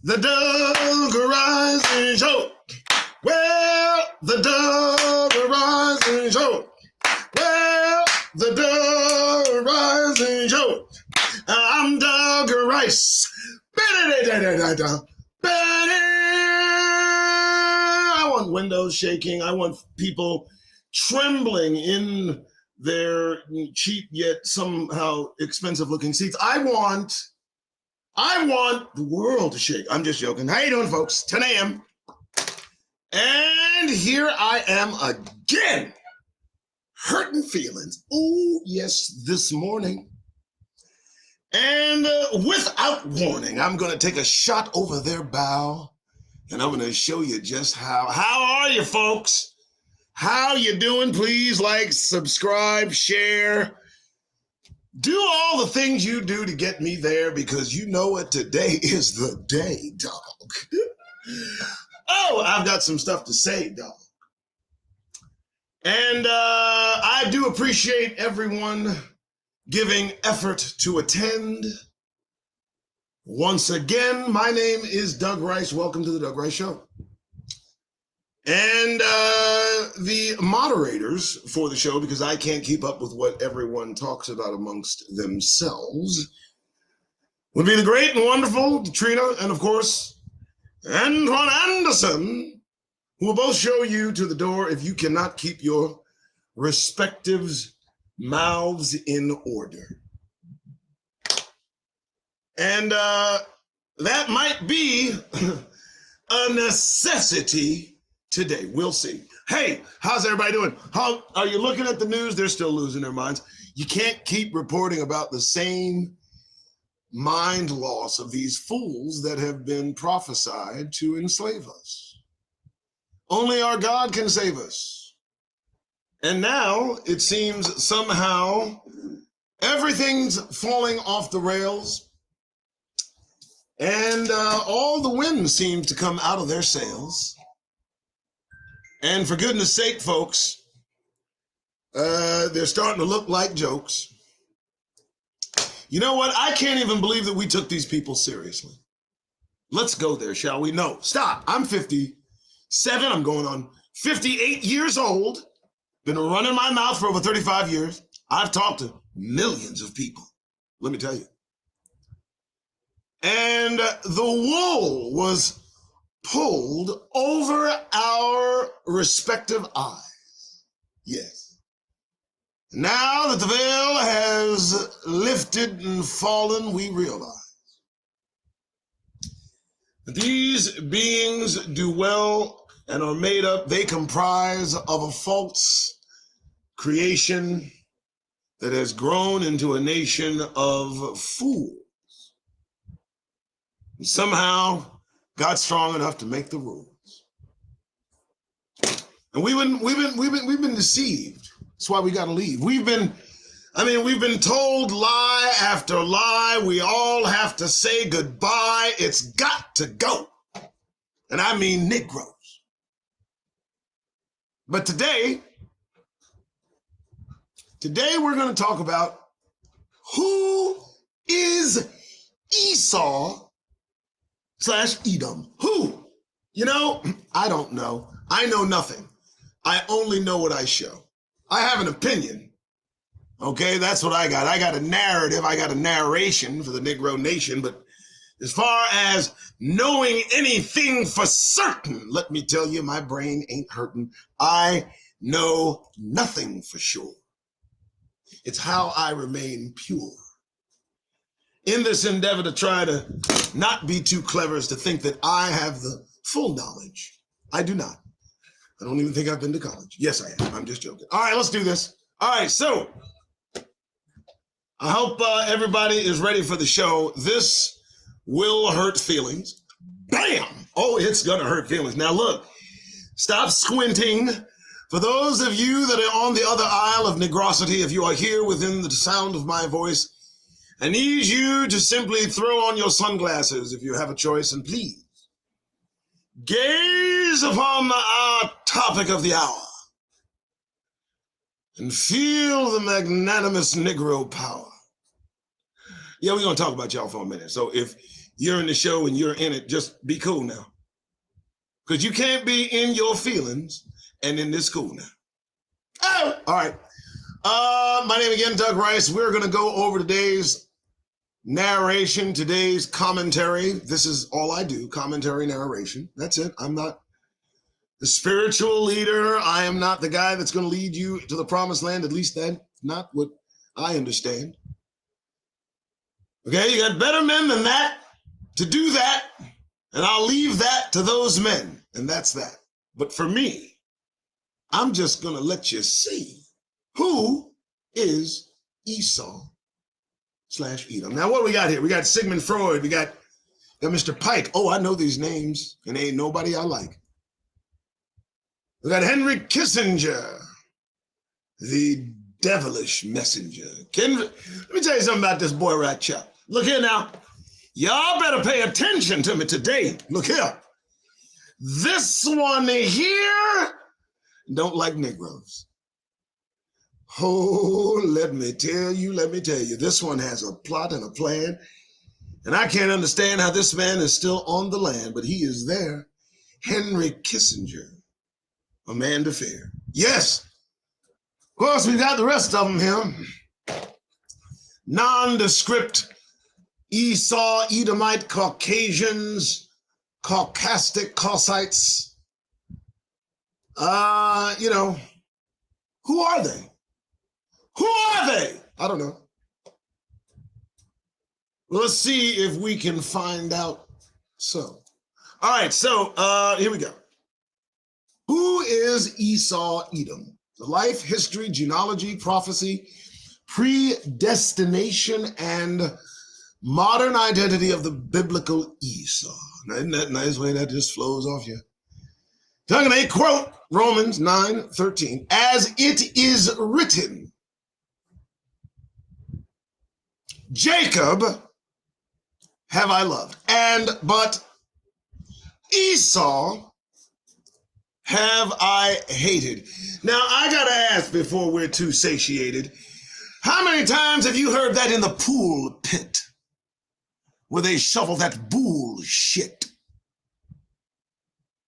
The Doug Rising Show. Well, the Doug Rising Show. Well, the Doug Rising Show. I'm Doug Rice. I want windows shaking. I want people trembling in their cheap yet somehow expensive looking seats. I want the world to shake. I'm just joking. How you doing, folks? 10 a.m. And here I am again. Hurting feelings. Oh, yes, this morning. And without warning, I'm going to take a shot over their bow. And I'm going to show you just how. How are you, folks? How you doing? Please like, subscribe, share. Do all the things you do to get me there, because you know what? Today is the day, dog. Oh, I've got some stuff to say, dog. And I do appreciate everyone giving effort to attend. Once again, my name is Doug Rice. Welcome to the Doug Rice Show. And the moderators for the show, because I can't keep up with what everyone talks about amongst themselves, would be the great and wonderful Katrina and, of course, Antoine Anderson, who will both show you to the door if you cannot keep your respective mouths in order. And that might be a necessity today. We'll see. Hey, how's everybody doing? How are you looking at the news? They're still losing their minds. You can't keep reporting about the same mind loss of these fools that have been prophesied to enslave us. Only our God can save us. And now it seems somehow everything's falling off the rails, and all the wind seems to come out of their sails. And for goodness sake, folks, they're starting to look like jokes. You know what? I can't even believe that we took these people seriously. Let's go there, shall we? No, stop. I'm 57. I'm going on 58 years old. Been running my mouth for over 35 years. I've talked to millions of people, let me tell you. And the wool was pulled over our respective eyes. Yes. Now that the veil has lifted and fallen, we realize that these beings do well and are made up. They comprise of a false creation that has grown into a nation of fools. And somehow got strong enough to make the rules. And we've been deceived. That's why we got to leave. We've been told lie after lie. We all have to say goodbye. It's got to go. And I mean Negroes. But today we're going to talk about who is Esau/Edom. Who? You know, I don't know. I know nothing. I only know what I show. I have an opinion. Okay, that's what I got. I got a narrative. I got a narration for the Negro Nation. But as far as knowing anything for certain, let me tell you, my brain ain't hurting. I know nothing for sure. It's how I remain pure in this endeavor to try to not be too clever as to think that I have the full knowledge. I do not. I don't even think I've been to college. Yes, I am. I'm just joking. All right, let's do this. All right, so I hope everybody is ready for the show. This will hurt feelings. Bam! Oh, it's going to hurt feelings. Now, look, stop squinting. For those of you that are on the other aisle of negrosity, if you are here within the sound of my voice, I need you to simply throw on your sunglasses if you have a choice, and please gaze upon our topic of the hour and feel the magnanimous Negro power. Yeah, we're going to talk about y'all for a minute. So if you're in the show and you're in it. Just be cool now. Because you can't be in your feelings and in this school now. Oh, all right. My name again, Doug Rice. We're going to go over today's narration, today's commentary. This is all I do, commentary, narration. That's it. I'm not the spiritual leader. I am not the guy that's going to lead you to the promised land. At least that's not what I understand. Okay, you got better men than that to do that, and I'll leave that to those men, and that's that. But for me, I'm just going to let you see who is Esau/Edom. Now, what we got here? We got Sigmund Freud. We got Mr. Pike. Oh, I know these names, and ain't nobody I like. We got Henry Kissinger, the devilish messenger. Let me tell you something about this boy right here. Look here now. Y'all better pay attention to me today. Look here. This one here don't like Negroes. Oh, let me tell you. This one has a plot and a plan. And I can't understand how this man is still on the land, but he is there. Henry Kissinger, a man to fear. Yes. Of course, we got the rest of them here. Nondescript Esau-Edomite Caucasians, Caucastic Cossites. Who are they? Who are they? I don't know. Well, let's see if we can find out. So, all right, so here we go. Who is Esau-Edom? The life, history, genealogy, prophecy, predestination, and modern identity of the biblical Esau. Now, isn't that nice way that just flows off you? Talking a quote, Romans 9:13, as it is written, Jacob have I loved, but Esau have I hated. Now, I gotta ask before we're too satiated, how many times have you heard that in the pulpit where they shovel that bullshit?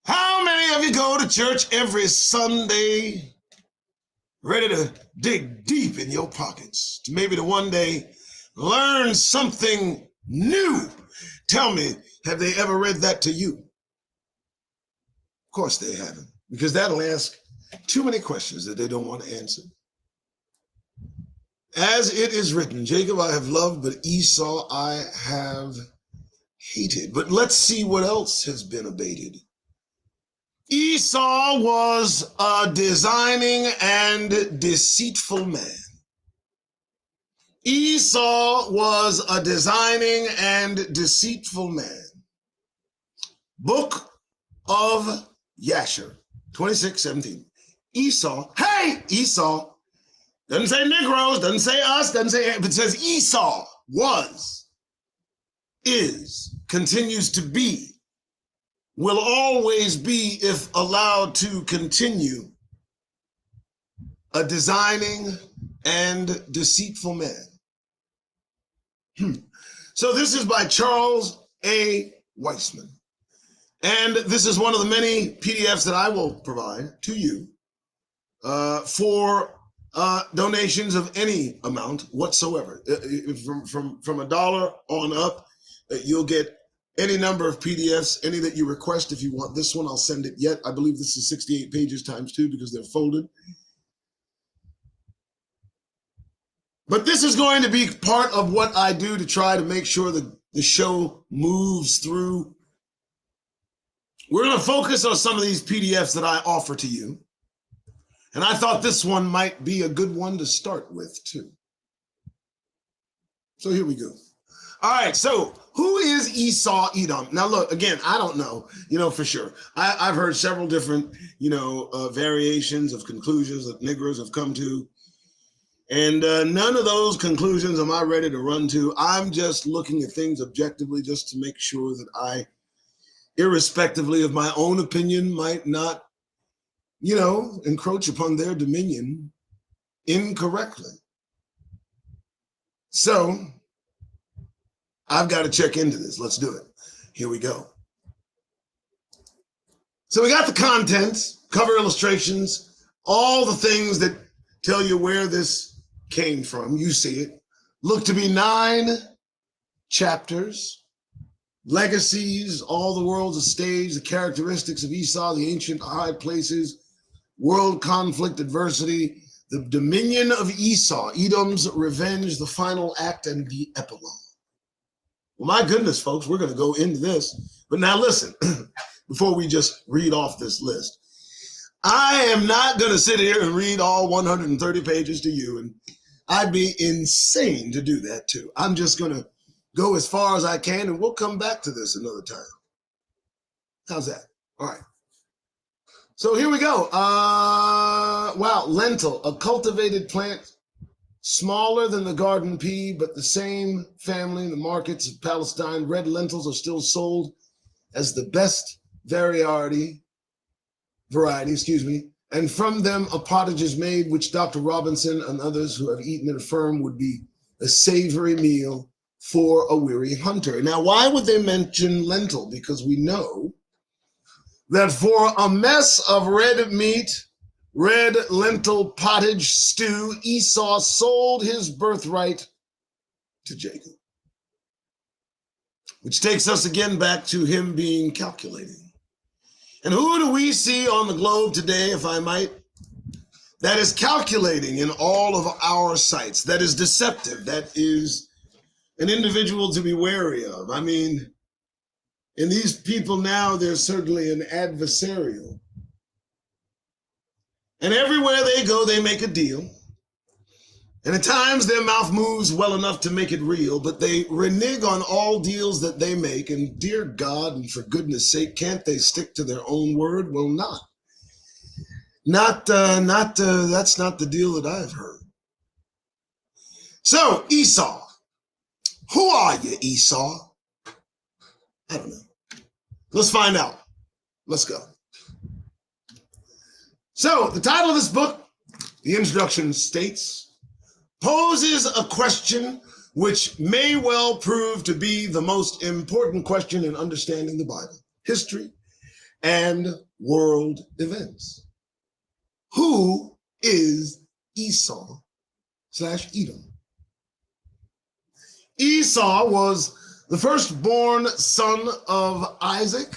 How many of you go to church every Sunday ready to dig deep in your pockets to maybe to one day learn something new? Tell me, have they ever read that to you? Of course they haven't, because that'll ask too many questions that they don't want to answer. As it is written, Jacob I have loved, but Esau I have hated. But let's see what else has been abated. Esau was a designing and deceitful man. Esau was a designing and deceitful man. Book of Yasher, 26:17. Esau, hey, Esau, doesn't say Negroes, doesn't say us, doesn't say, but it says Esau was, is, continues to be, will always be, if allowed to continue, a designing and deceitful man. So this is by Charles A. Weissman. And this is one of the many PDFs that I will provide to you for donations of any amount whatsoever. From $1 on up, you'll get any number of PDFs, any that you request. If you want this one, I'll send it yet. I believe this is 68 pages times 2 because they're folded. But this is going to be part of what I do to try to make sure that the show moves through. We're going to focus on some of these PDFs that I offer to you. And I thought this one might be a good one to start with, too. So here we go. All right, so who is Esau-Edom? Now, look, again, I don't know, for sure. I've heard several different, variations of conclusions that Negroes have come to. And none of those conclusions am I ready to run to. I'm just looking at things objectively just to make sure that I, irrespectively of my own opinion, might not, encroach upon their dominion incorrectly. So I've got to check into this. Let's do it. Here we go. So we got the contents, cover illustrations, all the things that tell you where this came from. You see it. Look to be 9 chapters, legacies, all the world's a stage, the characteristics of Esau, the ancient high places, world conflict, adversity, the dominion of Esau, Edom's revenge, the final act, and the epilogue. Well, my goodness, folks, we're going to go into this. But now listen, before we just read off this list, I am not going to sit here and read all 130 pages to you, and I'd be insane to do that too. I'm just going to go as far as I can, and we'll come back to this another time. How's that? All right. So here we go. Wow, lentil, a cultivated plant, smaller than the garden pea, but the same family in the markets of Palestine. Red lentils are still sold as the best variety, and from them a pottage is made, which Dr. Robinson and others who have eaten it affirm would be a savory meal for a weary hunter. Now, why would they mention lentil? Because we know that for a mess of red meat, red lentil pottage stew, Esau sold his birthright to Jacob. Which takes us again back to him being calculating. And who do we see on the globe today, if I might, that is calculating in all of our sights, that is deceptive, that is an individual to be wary of? I mean, in these people now, there's certainly an adversarial. And everywhere they go, they make a deal. And at times their mouth moves well enough to make it real, but they renege on all deals that they make. And dear God, and for goodness sake, can't they stick to their own word? Well, that's not the deal that I've heard. So Esau, who are you, Esau? I don't know. Let's find out. Let's go. So the title of this book, the introduction states, poses a question which may well prove to be the most important question in understanding the Bible, history, and world events. Who is Esau/Edom? Esau was the firstborn son of Isaac,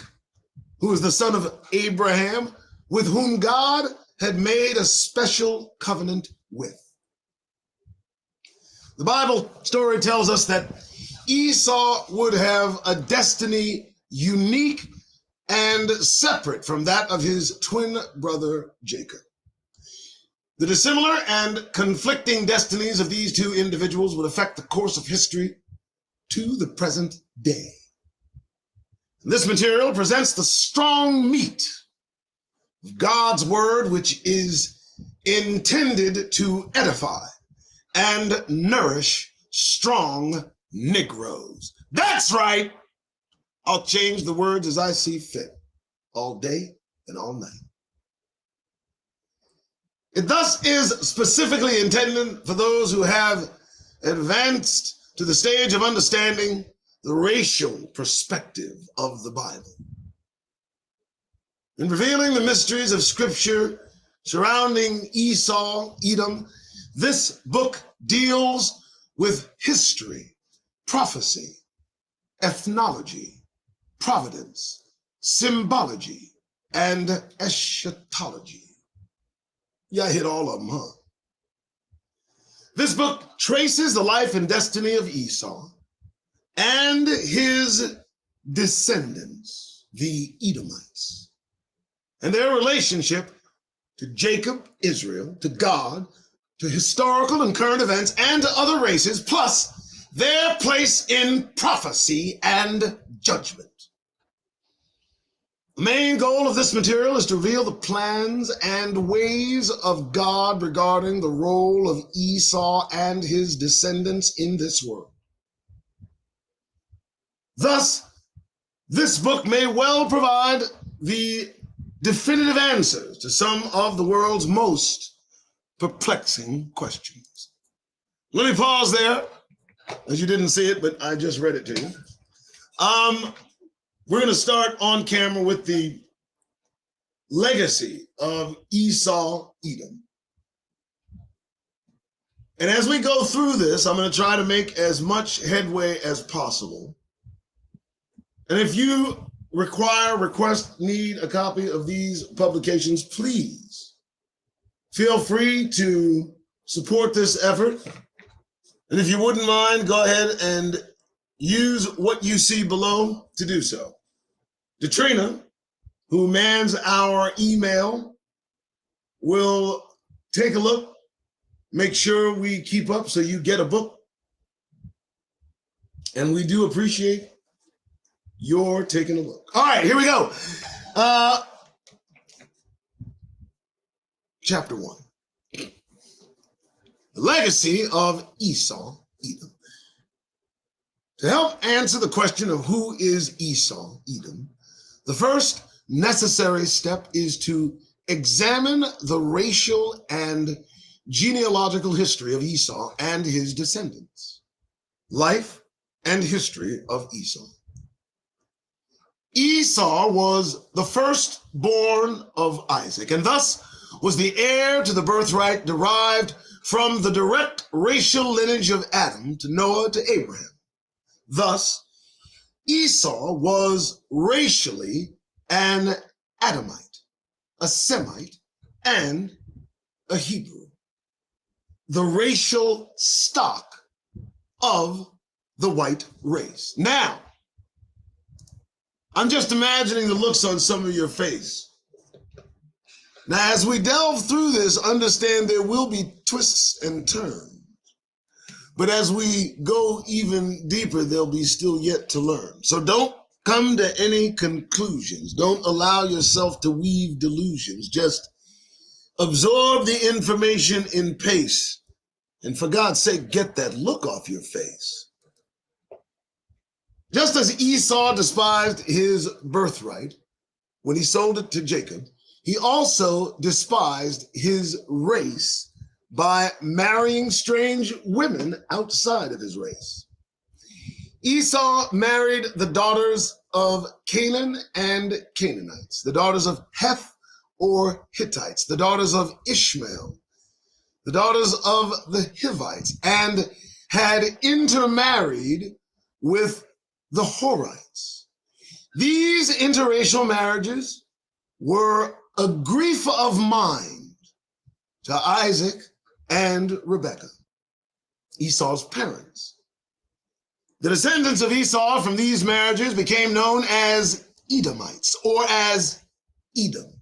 who was the son of Abraham, with whom God had made a special covenant with. The Bible story tells us that Esau would have a destiny unique and separate from that of his twin brother Jacob. The dissimilar and conflicting destinies of these two individuals would affect the course of history to the present day. This material presents the strong meat of God's word, which is intended to edify and nourish strong Negroes. That's right. I'll change the words as I see fit, all day and all night. It thus is specifically intended for those who have advanced to the stage of understanding the racial perspective of the Bible. In revealing the mysteries of Scripture surrounding Esau, Edom, this book deals with history, prophecy, ethnology, providence, symbology, and eschatology. Yeah, I hit all of them, huh? This book traces the life and destiny of Esau and his descendants, the Edomites, and their relationship to Jacob, Israel, to God, to historical and current events, and to other races, plus their place in prophecy and judgment. The main goal of this material is to reveal the plans and ways of God regarding the role of Esau and his descendants in this world. Thus, this book may well provide the definitive answers to some of the world's most perplexing questions. Let me pause there as you didn't see it, but I just read it to you. We're going to start on camera with the legacy of Esau-Edom. And as we go through this, I'm going to try to make as much headway as possible. And if you request, need a copy of these publications, please feel free to support this effort. And if you wouldn't mind, go ahead and use what you see below to do so. Katrina, who mans our email, will take a look, make sure we keep up so you get a book. And we do appreciate your taking a look. All right, here we go. Chapter 1. The legacy of Esau-Edom. To help answer the question of who is Esau-Edom, the first necessary step is to examine the racial and genealogical history of Esau and his descendants. Life and history of Esau. Esau was the firstborn of Isaac, and thus was the heir to the birthright derived from the direct racial lineage of Adam to Noah to Abraham. Thus, Esau was racially an Edomite, a Semite, and a Hebrew. The racial stock of the white race. Now, I'm just imagining the looks on some of your face. Now, as we delve through this, understand there will be twists and turns. But as we go even deeper, there'll be still yet to learn. So don't come to any conclusions. Don't allow yourself to weave delusions. Just absorb the information in pace. And for God's sake, get that look off your face. Just as Esau despised his birthright when he sold it to Jacob, he also despised his race by marrying strange women outside of his race. Esau married the daughters of Canaan and Canaanites, the daughters of Heth or Hittites, the daughters of Ishmael, the daughters of the Hivites, and had intermarried with the Horites. These interracial marriages were a grief of mind to Isaac and Rebekah, Esau's parents. The descendants of Esau from these marriages became known as Edomites or as Edom.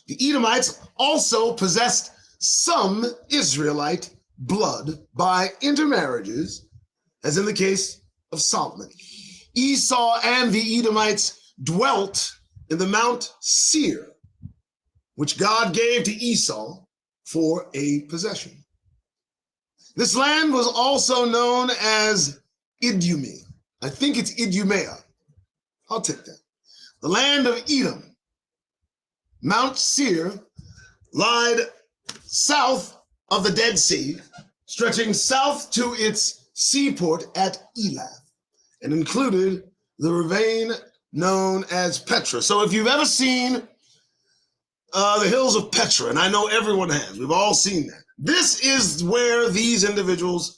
The Edomites also possessed some Israelite blood by intermarriages, as in the case of Solomon. Esau and the Edomites dwelt in the Mount Seir, which God gave to Esau for a possession. This land was also known as Idumea. I think it's Idumea. I'll take that. The land of Edom. Mount Seir lied south of the Dead Sea, stretching south to its seaport at Elath, and included the ravine known as Petra. So if you've ever seen the hills of Petra, and I know everyone has, we've all seen that. This is where these individuals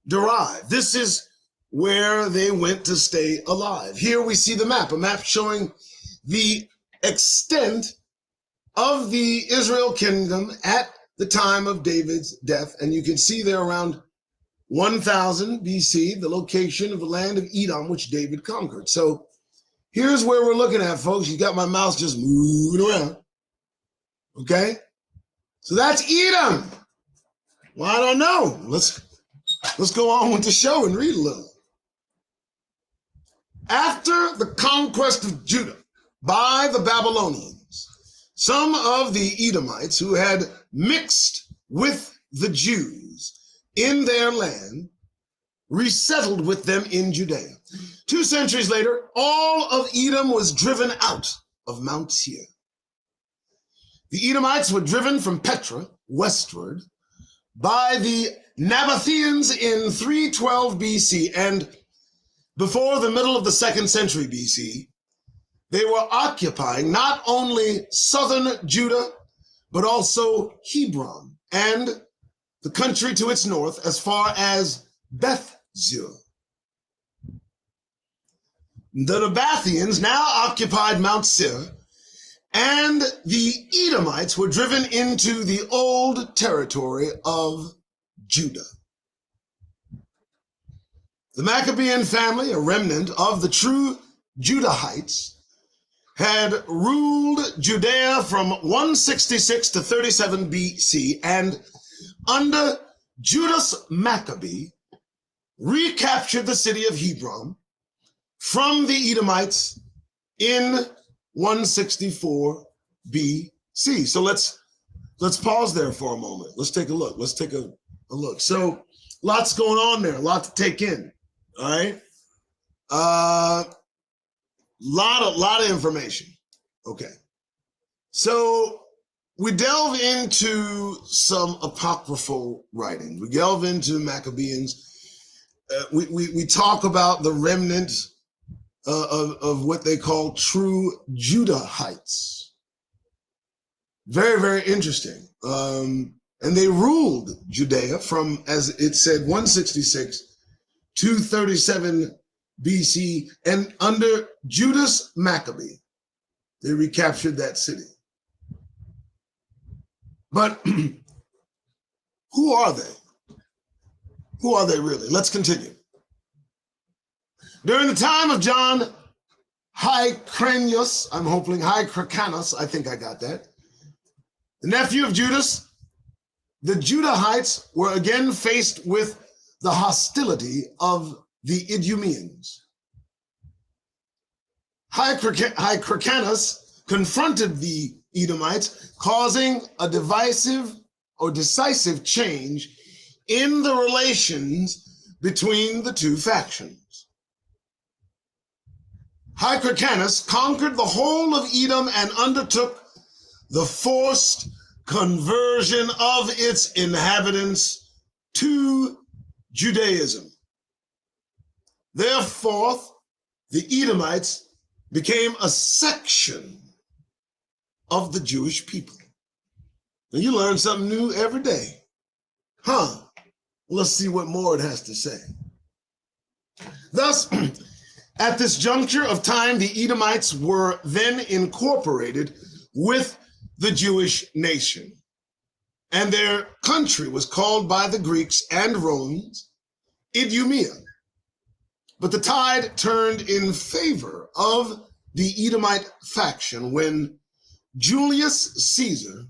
derived. This is where they went to stay alive. Here we see the map, a map showing the extent of the Israel kingdom at the time of David's death. And you can see there around 1000 BC, the location of the land of Edom, which David conquered. So here's where we're looking at, folks. You got my mouse just moving around. Okay? So that's Edom. Well, I don't know. Let's go on with the show and read a little. After the conquest of Judah by the Babylonians, some of the Edomites who had mixed with the Jews in their land resettled with them in Judea. 2 centuries later, all of Edom was driven out of Mount Seir. The Edomites were driven from Petra westward by the Nabateans in 312 BC, and before the middle of the 2nd century BC, they were occupying not only southern Judah, but also Hebron and the country to its north as far as Beth-zur. The Nabateans now occupied Mount Seir, and the Edomites were driven into the old territory of Judah. The Maccabean family, a remnant of the true Judahites, had ruled Judea from 166 to 37 BC, and under Judas Maccabee recaptured the city of Hebron from the Edomites in 164 BC. So let's pause there for a moment. Let's take a look. Let's take a look. So lots going on there, a lot to take in. All right. Lot of information. Okay. So we delve into some apocryphal writing. We delve into Maccabeans. We talk about the remnant of what they call true Judahites. Very, very interesting. And they ruled Judea from, as it said, 166 to 37 BC. And under Judas Maccabee, they recaptured that city. But who are they? Who are they really? Let's continue. During the time of John Hyrcanus, Hyrcanus, I think I got that, the nephew of Judas, the Judahites were again faced with the hostility of the Idumeans. Hyrcanus confronted the Edomites, causing a decisive change in the relations between the two factions. Hyrcanus conquered the whole of Edom and undertook the forced conversion of its inhabitants to Judaism. Therefore, the Edomites became a section of the Jewish people. And you learn something new every day. Let's see what more it has to say. Thus, at this juncture of time, the Edomites were then incorporated with the Jewish nation, and their country was called by the Greeks and Romans Idumea. But the tide turned in favor of the Edomite faction when Julius Caesar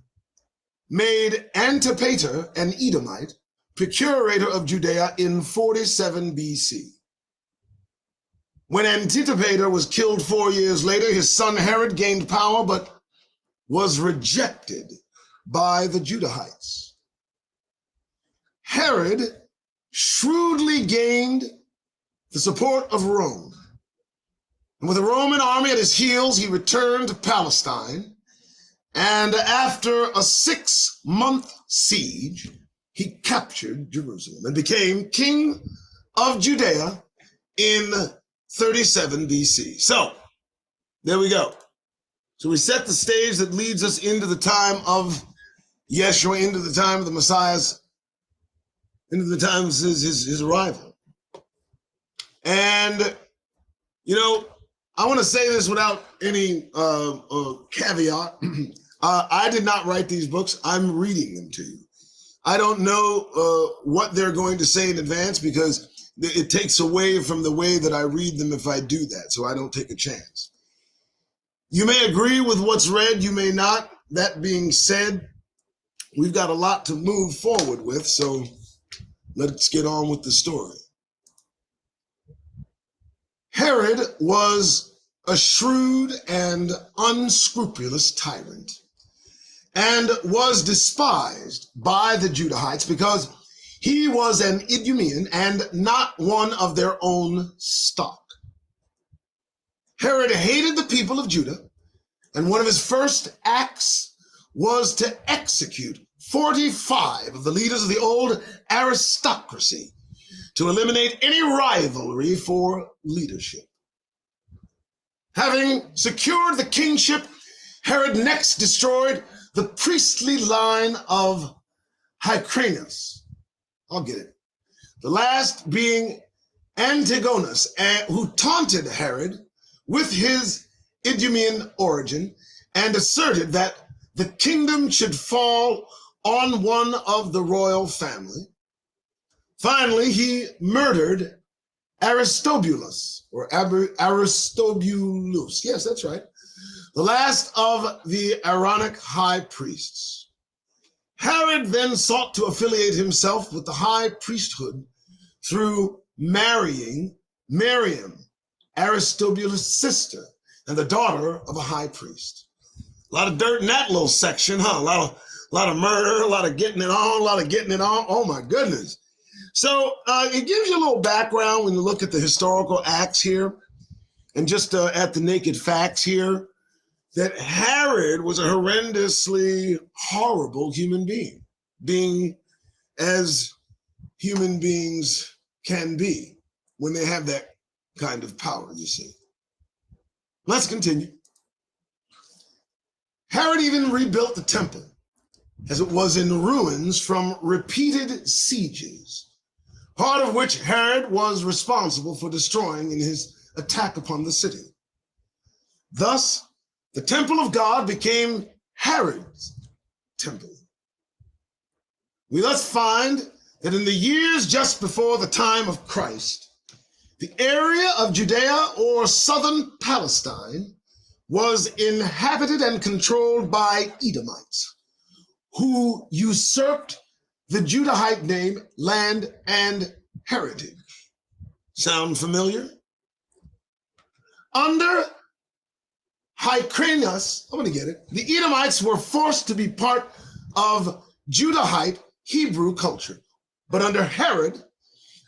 made Antipater, an Edomite, procurator of Judea in 47 BC. When Antipater was killed 4 years later, his son Herod gained power, but was rejected by the Judahites. Herod shrewdly gained the support of Rome. And with a Roman army at his heels, he returned to Palestine. And after a 6-month siege, he captured Jerusalem and became king of Judea in 37 BC. So there we go. So we set the stage that leads us into the time of Yeshua, into the time of the Messiah's, into the time of his arrival. And, I want to say this without any caveat. I did not write these books. I'm reading them to you. I don't know what they're going to say in advance because it takes away from the way that I read them if I do that. So I don't take a chance. You may agree with what's read. You may not. That being said, we've got a lot to move forward with. So let's get on with the story. Herod was a shrewd and unscrupulous tyrant and was despised by the Judahites because he was an Idumean and not one of their own stock. Herod hated the people of Judah, and one of his first acts was to execute 45 of the leaders of the old aristocracy to eliminate any rivalry for leadership. Having secured the kingship, Herod next destroyed the priestly line of Hyrcanus. I'll get it. The last being Antigonus, who taunted Herod with his Idumean origin and asserted that the kingdom should fall on one of the royal family. Finally, he murdered Aristobulus, or Aristobulus. Yes, that's right. The last of the Aaronic high priests. Herod then sought to affiliate himself with the high priesthood through marrying Miriam, Aristobulus' sister, and the daughter of a high priest. A lot of dirt in that little section, huh? A lot of murder, a lot of getting it on, Oh my goodness. So it gives you a little background when you look at the historical acts here and just at the naked facts here, that Herod was a horrendously horrible human being as human beings can be when they have that kind of power, you see. Let's continue. Herod even rebuilt the temple, as it was in ruins from repeated sieges, part of which Herod was responsible for destroying in his attack upon the city. Thus, the temple of God became Herod's temple. We thus find that in the years just before the time of Christ, the area of Judea or southern Palestine was inhabited and controlled by Edomites, who usurped the Judahite name, land, and heritage. Sound familiar? Under Hyrcanus, I'm going to get it, the Edomites were forced to be part of Judahite Hebrew culture. But under Herod,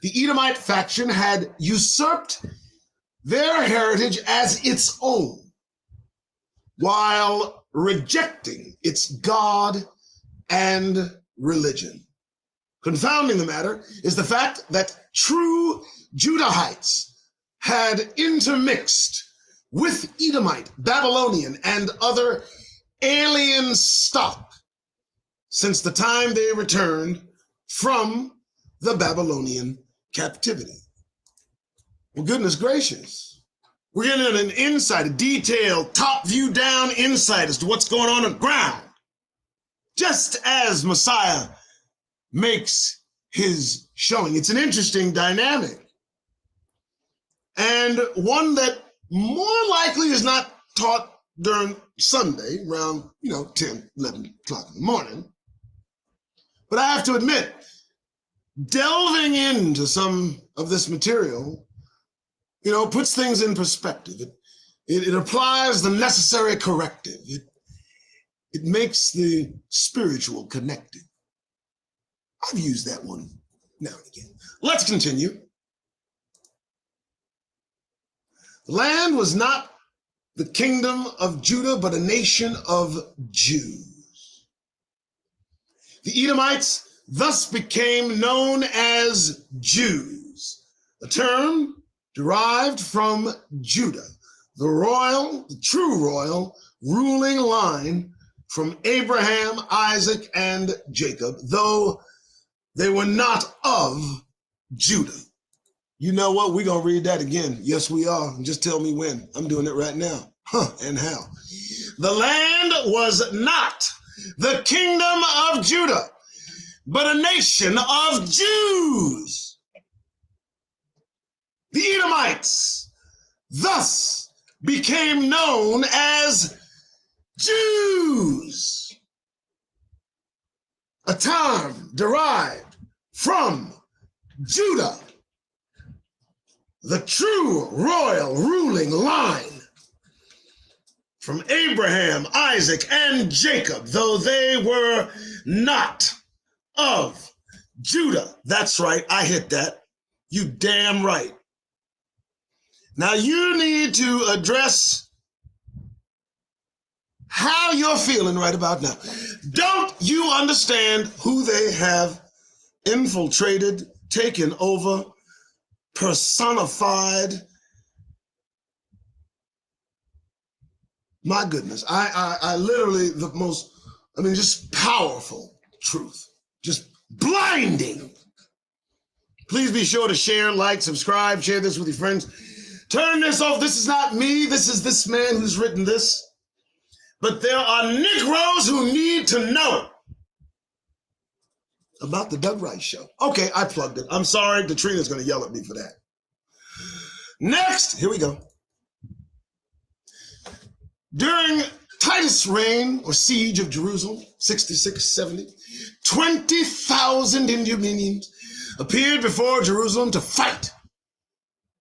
the Edomite faction had usurped their heritage as its own, while rejecting its God and religion. Confounding the matter is the fact that true Judahites had intermixed with Edomite, Babylonian, and other alien stock since the time they returned from the Babylonian captivity. Well, goodness gracious. We're getting an insight, a detailed, top view down insight as to what's going on the ground. Just as Messiah makes his showing. It's an interesting dynamic, and one that more likely is not taught during Sunday around, 10, 11 o'clock in the morning. But I have to admit, delving into some of this material, puts things in perspective. It applies the necessary corrective. It makes the spiritual connected. I've used that one now and again. Let's continue. The land was not the kingdom of Judah, but a nation of Jews. The Edomites thus became known as Jews, a term derived from Judah, the true royal ruling line from Abraham, Isaac, and Jacob, though they were not of Judah. You know what? We're going to read that again. Yes, we are. Just tell me when. I'm doing it right now. And how. The land was not the kingdom of Judah, but a nation of Jews. The Edomites thus became known as Jews, a term derived from Judah, the true royal ruling line from Abraham, Isaac, and Jacob, though they were not of Judah. That's right, I hit that. You damn right. Now you need to address how you're feeling right about now. Don't you understand who they have infiltrated, taken over, personified? My goodness, I literally, the most, just powerful truth, just blinding. Please be sure to share, like, subscribe, share this with your friends. Turn this off. This is not me. This is this man who's written this. But there are Negroes who need to know about the Doug Rice Show. Okay, I plugged it. I'm sorry. Katrina's going to yell at me for that. Next, here we go. During Titus' reign or siege of Jerusalem, 66-70, 20,000 Idumeans appeared before Jerusalem to fight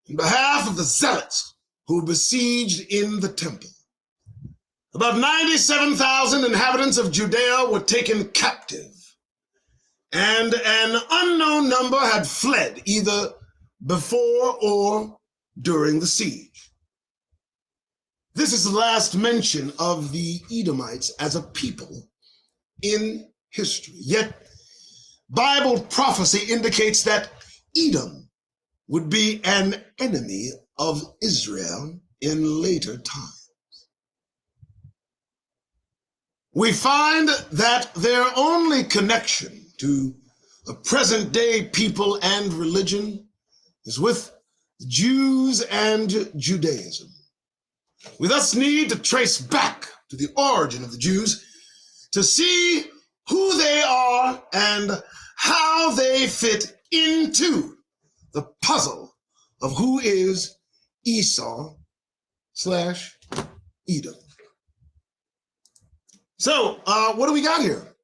in behalf of the zealots who besieged in the temple. About 97,000 inhabitants of Judea were taken captive, and an unknown number had fled either before or during the siege. This is the last mention of the Edomites as a people in history. Yet, Bible prophecy indicates that Edom would be an enemy of Israel in later times. We find that their only connection to the present-day people and religion is with Jews and Judaism. We thus need to trace back to the origin of the Jews to see who they are and how they fit into the puzzle of who is Esau/Edom. So, what do we got here?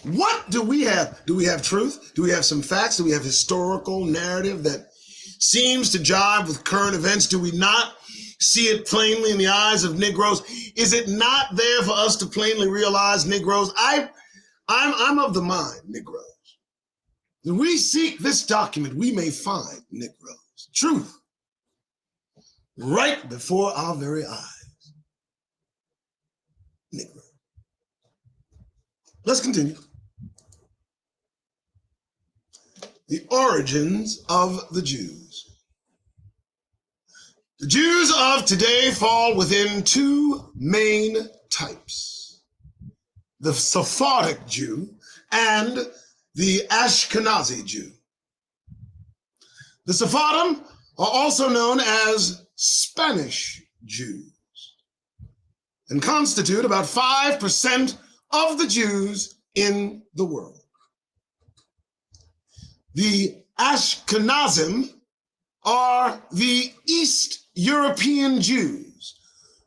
What do we have? Do we have truth? Do we have some facts? Do we have historical narrative that seems to jive with current events? Do we not see it plainly in the eyes of Negroes? Is it not there for us to plainly realize, Negroes? I'm of the mind, Negroes. When we seek this document, we may find, Negroes, truth right before our very eyes. Negroes. Let's continue. The origins of the Jews. The Jews of today fall within two main types: the Sephardic Jew and the Ashkenazi Jew. The Sephardim are also known as Spanish Jews and constitute about 5% of the Jews in the world. The Ashkenazim are the East European Jews,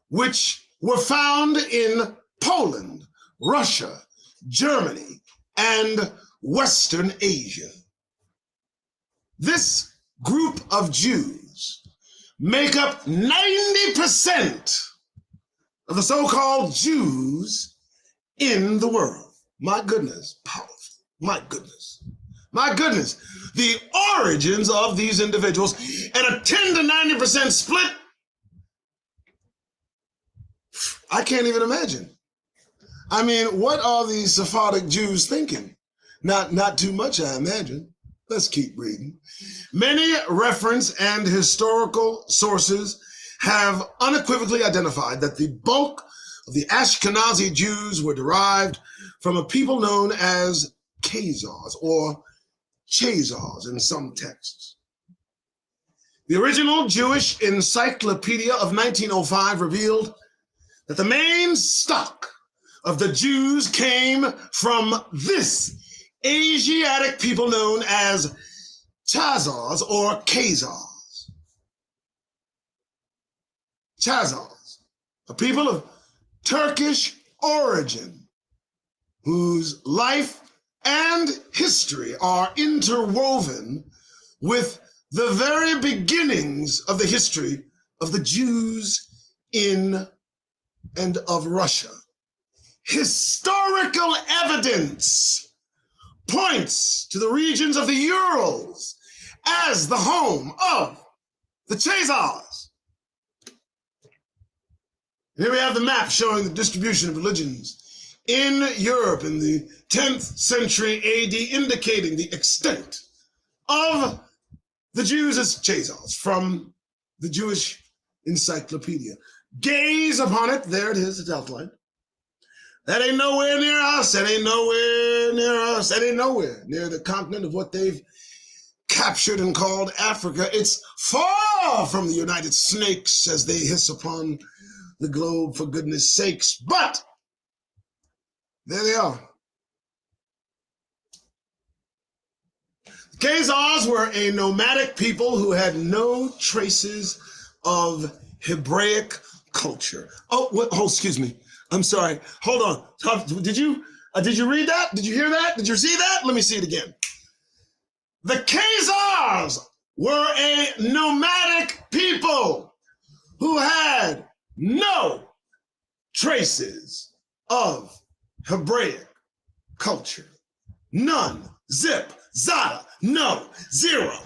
which were found in Poland, Russia, Germany, and Western Asia. This group of Jews make up 90% of the so-called Jews in the world. My goodness, powerful. My goodness. My goodness. The origins of these individuals and a 10 to 90% split, I can't even imagine. I mean, what are these Sephardic Jews thinking? Not too much, I imagine. Let's keep reading. Many reference and historical sources have unequivocally identified that the bulk of the Ashkenazi Jews were derived from a people known as Khazars or Chazars in some texts. The original Jewish Encyclopedia of 1905 revealed that the main stock of the Jews came from this Asiatic people known as Chazars or Khazars. Chazars, a people of Turkish origin, whose life and history are interwoven with the very beginnings of the history of the Jews in and of Russia. Historical evidence points to the regions of the Urals as the home of the Chazars. Here we have the map showing the distribution of religions in Europe in the 10th century AD, indicating the extent of the Jews as Chazars from the Jewish Encyclopedia. Gaze upon it. There it is, it's outlined. That ain't nowhere near us. That ain't nowhere near us. That ain't nowhere near the continent of what they've captured and called Africa. It's far from the United Snakes as they hiss upon the globe, for goodness sakes. But there they are. The Khazars were a nomadic people who had no traces of Hebraic culture. Oh, excuse me. I'm sorry. Hold on. Did you read that? Did you hear that? Did you see that? Let me see it again. The Khazars were a nomadic people who had no traces of Hebraic culture. None. Zip. Zada. No. Zero.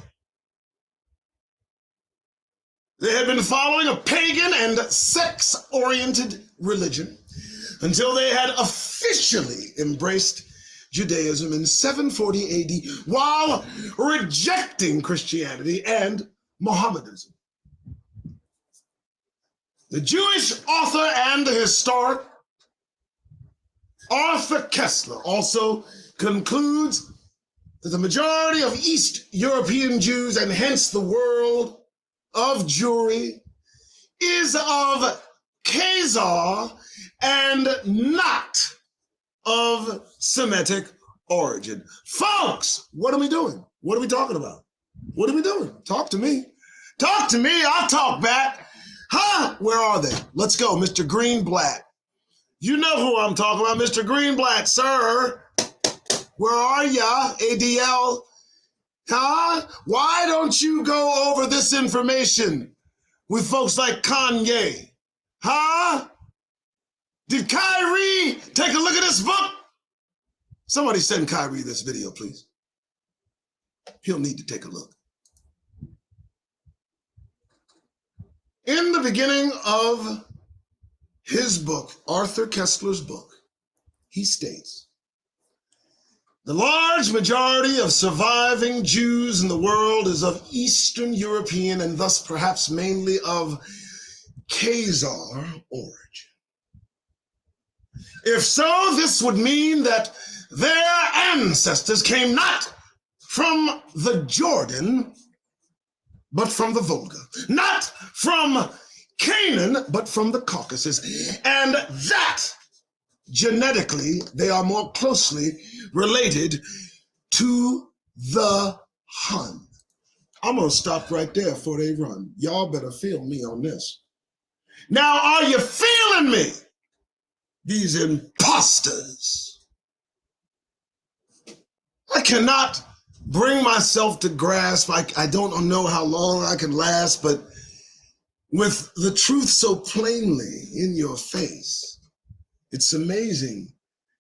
They had been following a pagan and sex-oriented religion until they had officially embraced Judaism in 740 AD while rejecting Christianity and Mohammedanism. The Jewish author and historian Arthur Koestler also concludes that the majority of East European Jews, and hence the world of Jewry, is of Khazar and not of Semitic origin. Folks, what are we doing? What are we talking about? What are we doing? Talk to me. Talk to me. I'll talk back. Huh? Where are they? Let's go, Mr. Greenblatt. You know who I'm talking about, Mr. Greenblatt, sir. Where are ya, ADL? Huh? Why don't you go over this information with folks like Kanye? Huh? Did Kyrie take a look at this book? Somebody send Kyrie this video, please. He'll need to take a look. In the beginning of his book, Arthur Koestler's book, he states, the large majority of surviving Jews in the world is of Eastern European and thus perhaps mainly of Khazar origin. If so, this would mean that their ancestors came not from the Jordan, but from the Volga, not from Canaan, but from the Caucasus, and that genetically they are more closely related to the Hun. I'm gonna stop right there before they run. Y'all better feel me on this. Now, are you feeling me? These imposters. I cannot bring myself to grasp. I don't know how long I can last, but with the truth so plainly in your face, it's amazing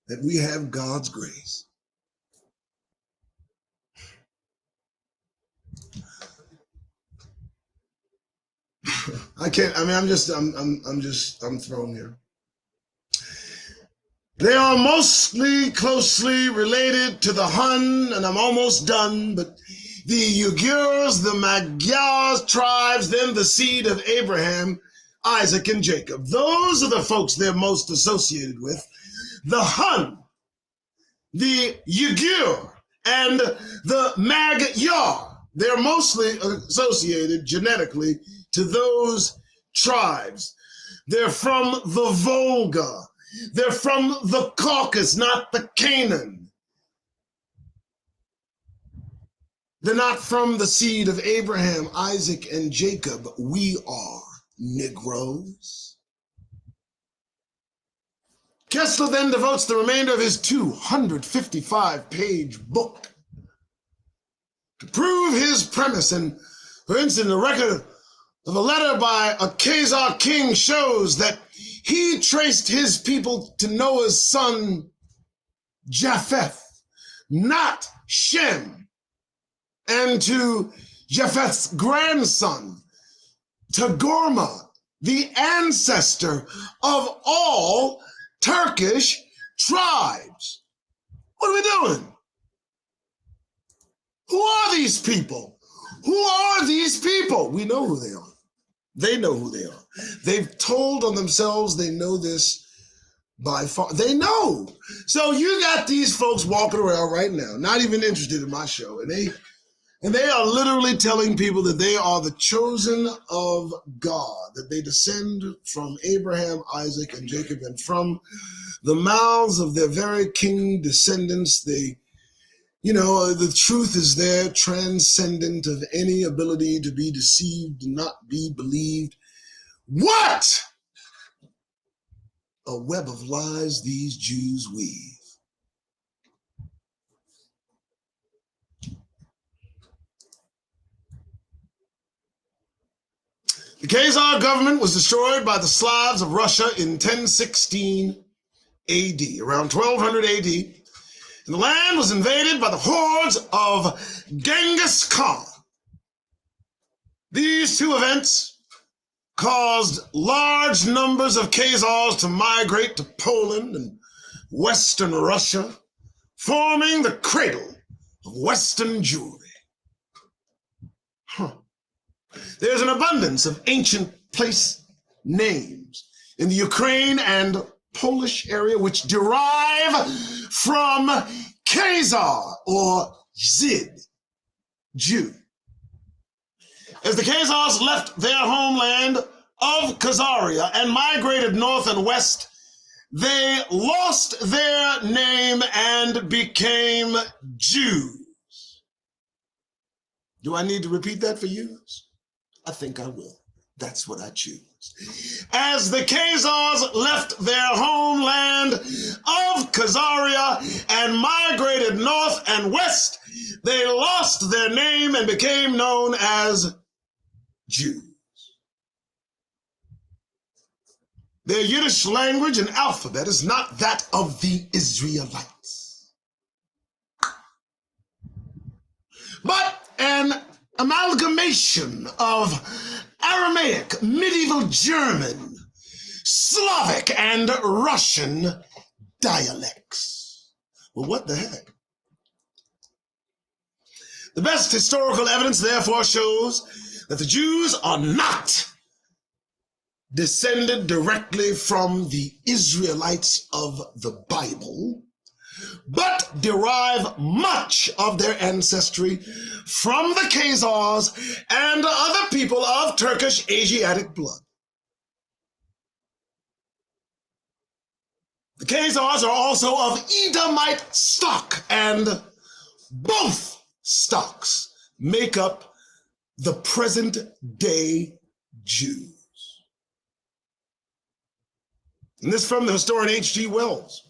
that we have God's grace. I'm thrown here. They are mostly closely related to the Hun, and I'm almost done, but the Uyghurs, the Magyars tribes, then the seed of Abraham, Isaac, and Jacob. Those are the folks they're most associated with. The Hun, the Uyghur, and the Magyar, they're mostly associated genetically to those tribes. They're from the Volga. They're from the Caucasus, not the Canaan. They're not from the seed of Abraham, Isaac, and Jacob. We are Negroes. Koestler then devotes the remainder of his 255-page book to prove his premise. And for instance, the record of a letter by a Khazar king shows that he traced his people to Noah's son Japheth, not Shem, and to Japheth's grandson Togarmah, the ancestor of all Turkish tribes. What are we doing? Who are these people? Who are these people? We know who they are. They know who they are. They've told on themselves they know this by far. They know. So you got these folks walking around right now, not even interested in my show, and they are literally telling people that they are the chosen of God, that they descend from Abraham, Isaac, and Jacob, and from the mouths of their very king descendants, the truth is there, transcendent of any ability to be deceived, not be believed. What a web of lies these Jews weave. The Khazar government was destroyed by the Slavs of Russia in 1016 AD, around 1200 AD, and the land was invaded by the hordes of Genghis Khan. These two events caused large numbers of Khazars to migrate to Poland and Western Russia, forming the cradle of Western Jewry. There's an abundance of ancient place names in the Ukraine and Polish area which derive from Khazar or Zid, Jew. As the Khazars left their homeland of Khazaria and migrated north and west, they lost their name and became Jews. Do I need to repeat that for you? I think I will. That's what I choose. As the Khazars left their homeland of Khazaria and migrated north and west, they lost their name and became known as Jews. Their Yiddish language and alphabet is not that of the Israelites, but an amalgamation of Aramaic, medieval German, Slavic, and Russian dialects. Well, what the heck? The best historical evidence, therefore, shows that the Jews are not descended directly from the Israelites of the Bible, but derive much of their ancestry from the Khazars and other people of Turkish Asiatic blood. The Khazars are also of Edomite stock, and both stocks make up the present-day Jews. And this from the historian H.G. Wells.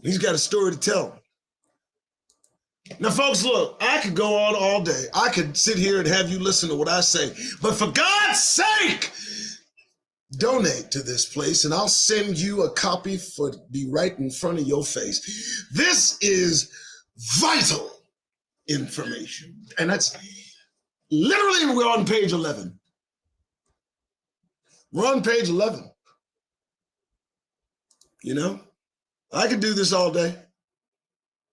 He's got a story to tell. Now, folks, look, I could go on all day. I could sit here and have you listen to what I say. But for God's sake, donate to this place, and I'll send you a copy for it to be right in front of your face. This is vital information. And that's literally, we're on page 11. We're on page 11. You know? I could do this all day,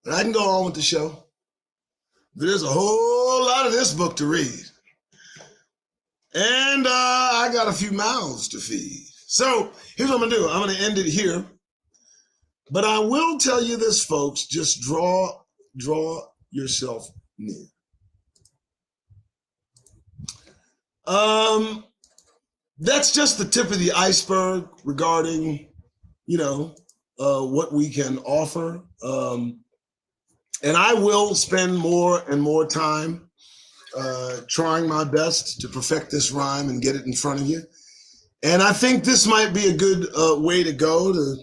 and I can go on with the show. But there's a whole lot of this book to read. And I got a few mouths to feed. So here's what I'm going to do. I'm going to end it here. But I will tell you this, folks. Just draw yourself near. That's just the tip of the iceberg regarding, what we can offer. And I will spend more and more time trying my best to perfect this rhyme and get it in front of you. And I think this might be a good way to go to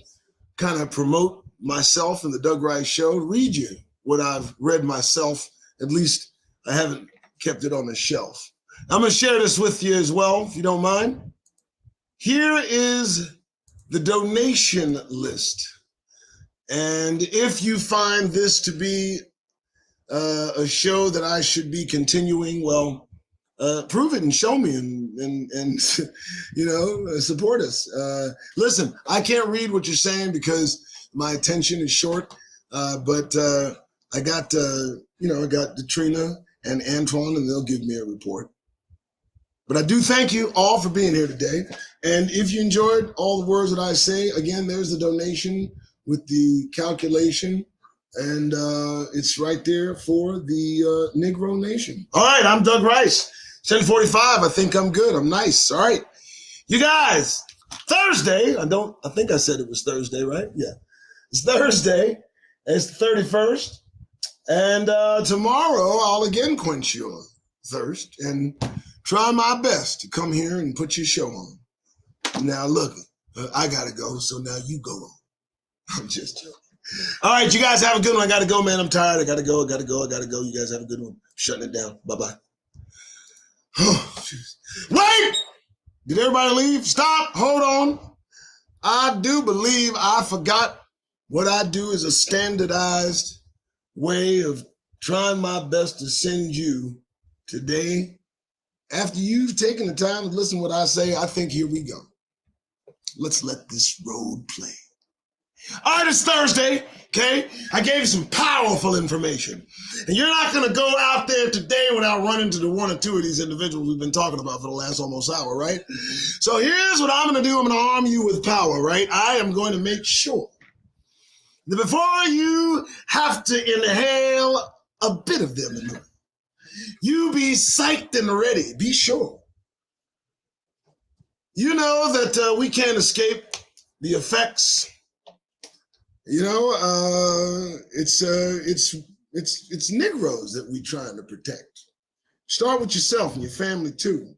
kind of promote myself and the Doug Rice Show, read you what I've read myself. At least I haven't kept it on the shelf. I'm going to share this with you as well, if you don't mind. Here is the donation list. And if you find this to be a show that I should be continuing, well, prove it and show me and support us. Listen, I can't read what you're saying because my attention is short, but I got Katrina and Antoine, and they'll give me a report. But I do thank you all for being here today. And if you enjoyed all the words that I say, again, there's the donation with the calculation. And it's right there for the Negro Nation. All right, I'm Doug Rice. 10:45. I think I'm good. I'm nice. All right. You guys, Thursday. I think I said it was Thursday, right? Yeah. It's Thursday. It's the 31st. And tomorrow I'll again quench your thirst and try my best to come here and put your show on. Now, look, I got to go, so now you go on. I'm just joking. All right, you guys have a good one. I got to go, man. I'm tired. I got to go. You guys have a good one. Shutting it down. Bye-bye. Oh, wait! Did everybody leave? Stop. Hold on. I do believe I forgot what I do is a standardized way of trying my best to send you today. After you've taken the time to listen to what I say, I think here we go. Let's let this road play. All right, it's Thursday, okay? I gave you some powerful information. And you're not going to go out there today without running into the one or two of these individuals we've been talking about for the last almost hour, right? So here's what I'm going to do. I'm going to arm you with power, right? I am going to make sure that before you have to inhale a bit of them, you be psyched and ready. Be sure. You know that we can't escape the effects. You know, it's Negroes that we're trying to protect. Start with yourself and your family too.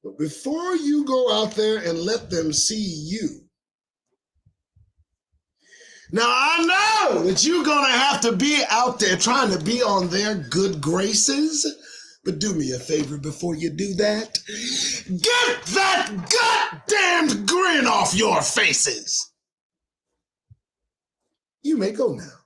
But before you go out there and let them see you, now I know that you're gonna have to be out there trying to be on their good graces. But do me a favor before you do that. Get that goddamned grin off your faces. You may go now.